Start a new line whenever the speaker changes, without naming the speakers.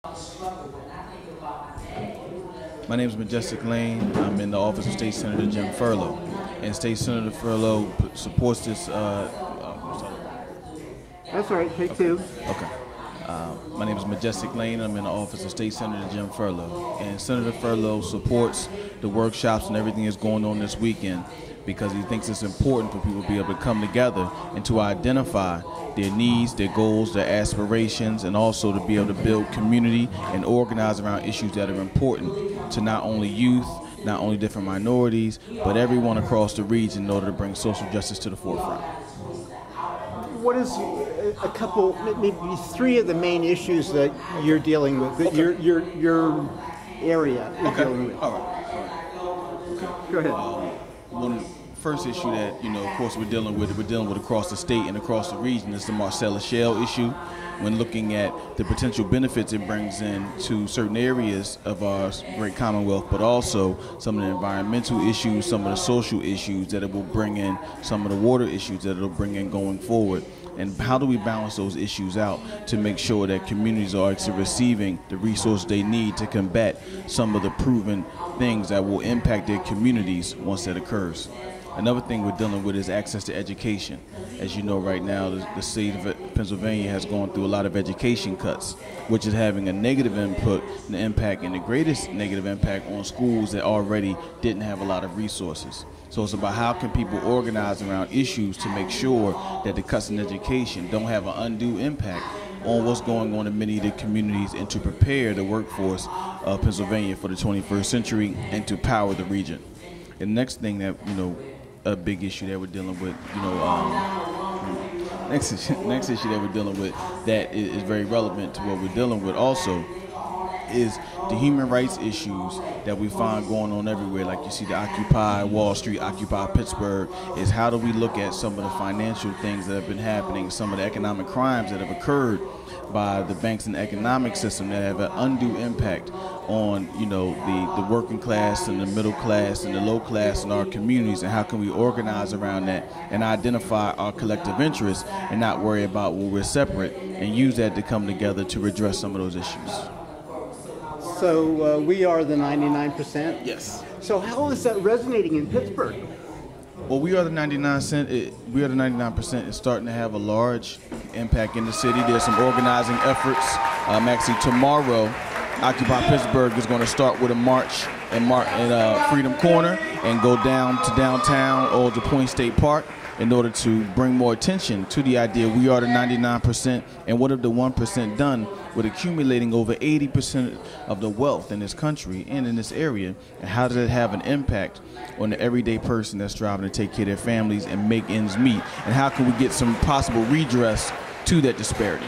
My name is Majestic Lane. I'm in the office of State Senator Jim Furlo. And State Senator Furlo supports this.
That's all right, take two.
Okay. My name is Majestic Lane. I'm in the office of State Senator Jim Furlo. And Senator Furlo supports the workshops and everything that's going on this weekend because he thinks it's important for people to be able to come together and to identify their needs, their goals, their aspirations, and also to be able to build community and organize around issues that are important to not only youth, not only different minorities, but everyone across the region in order to bring social justice to the forefront.
What is a couple, maybe three of the main issues that you're dealing with, that your area is dealing with?
All right. Okay.
Go ahead.
One first issue that, of course, we're dealing with across the state and across the region is the Marcellus Shale issue. When looking at the potential benefits it brings in to certain areas of our great Commonwealth, but also some of the environmental issues, some of the social issues that it will bring in, some of the water issues that it'll bring in going forward. And how do we balance those issues out to make sure that communities are actually receiving the resources they need to combat some of the proven things that will impact their communities once that occurs? Another thing we're dealing with is access to education. As you know, right now, the state of Pennsylvania has gone through a lot of education cuts, which is having a negative input and impact, and the greatest negative impact on schools that already didn't have a lot of resources. So it's about how can people organize around issues to make sure that the cuts in education don't have an undue impact on what's going on in many of the communities and to prepare the workforce of Pennsylvania for the 21st century and to power the region. And the next thing that, a big issue that we're dealing with, next issue that we're dealing with that is very relevant to what we're dealing with also is the human rights issues that we find going on everywhere. Like you see the Occupy Wall Street, Occupy Pittsburgh, is how do we look at some of the financial things that have been happening, some of the economic crimes that have occurred by the banks and economic system that have an undue impact on, the working class and the middle class and the low class in our communities, and how can we organize around that and identify our collective interests and not worry about where we're separate and use that to come together to address some of those issues.
So we are the 99%?
Yes.
So how is that resonating in Pittsburgh?
Well, we are the 99%. It's starting to have a large impact in the city. There's some organizing efforts. Actually, tomorrow, Occupy Pittsburgh is going to start with a march in Freedom Corner and go down to downtown or to Point State Park in order to bring more attention to the idea we are the 99%, and what have the 1% done with accumulating over 80% of the wealth in this country and in this area, and how does it have an impact on the everyday person that's striving to take care of their families and make ends meet, and how can we get some possible redress to that disparity?